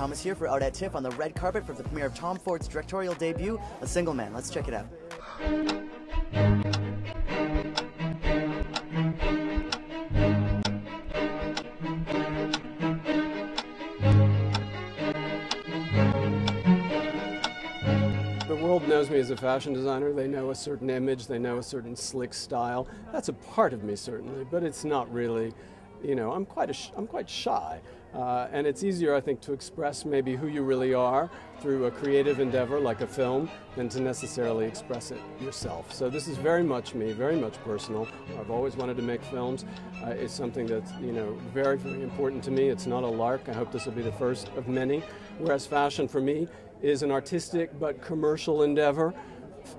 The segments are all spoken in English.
Thomas here for Out at TIFF on the red carpet for the premiere of Tom Ford's directorial debut, A Single Man. Let's check it out. The world knows me as a fashion designer. They know a certain image, they know a certain slick style. That's a part of me, certainly, but it's not really, you know, I'm quite shy. And it's easier, I think, to express maybe who you really are through a creative endeavor like a film than to necessarily express it yourself. So this is very much me, very much personal. I've always wanted to make films. It's something that's, you know, very, very important to me. It's not a lark. I hope this will be the first of many. Whereas fashion for me is an artistic but commercial endeavor.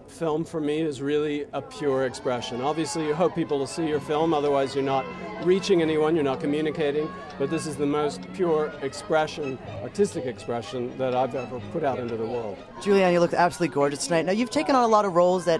Film for me is really a pure expression. Obviously you hope people will see your film, otherwise you're not reaching anyone, you're not communicating, but this is the most pure expression, artistic expression that I've ever put out into the world. Julianne, you look absolutely gorgeous tonight. Now you've taken on a lot of roles that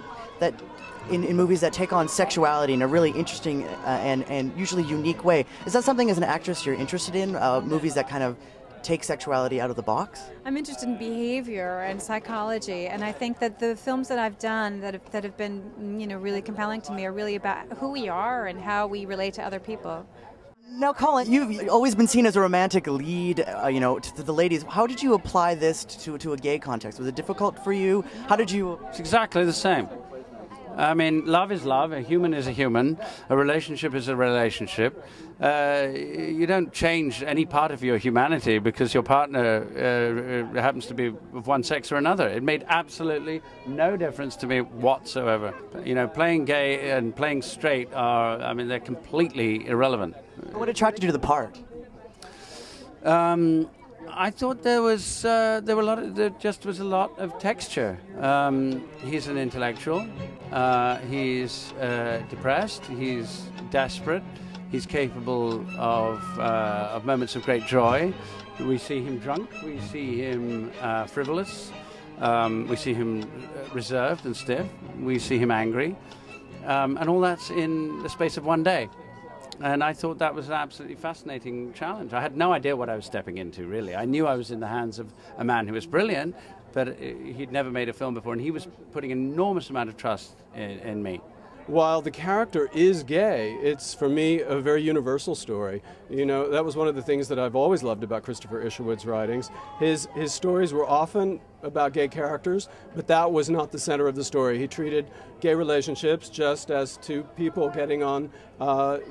in movies that take on sexuality in a really interesting and usually unique way. Is that something as an actress you're interested in, movies that kind of take sexuality out of the box? I'm interested in behavior and psychology, and I think that the films that I've done that have been, you know, really compelling to me are really about who we are and how we relate to other people. Now, Colin, you've always been seen as a romantic lead, you know, to the ladies. How did you apply this to a gay context? Was it difficult for you? How did you? It's exactly the same. I mean, love is love, a human is a human, a relationship is a relationship. You don't change any part of your humanity because your partner happens to be of one sex or another. It made absolutely no difference to me whatsoever. You know, playing gay and playing straight are, I mean, they're completely irrelevant. What attracted you to the part? I thought there just was a lot of texture. He's an intellectual. He's depressed. He's desperate. He's capable of moments of great joy. We see him drunk. We see him frivolous. We see him reserved and stiff. We see him angry, and all that's in the space of one day. And I thought that was an absolutely fascinating challenge. I had no idea what I was stepping into, really. I knew I was in the hands of a man who was brilliant, but he'd never made a film before, and he was putting an enormous amount of trust in me. While the character is gay, it's, for me, a very universal story. You know, that was one of the things that I've always loved about Christopher Isherwood's writings. His stories were often about gay characters, but that was not the center of the story. He treated gay relationships just as two people getting on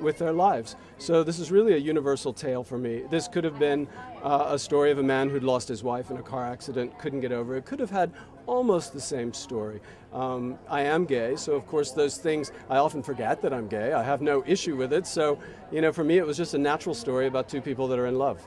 with their lives. So this is really a universal tale for me. This could have been a story of a man who'd lost his wife in a car accident, couldn't get over it. It could have had almost the same story. I am gay, so of course those things, I often forget that I'm gay. I have no issue with it. So, you know, for me it was just a natural story about two people that are in love.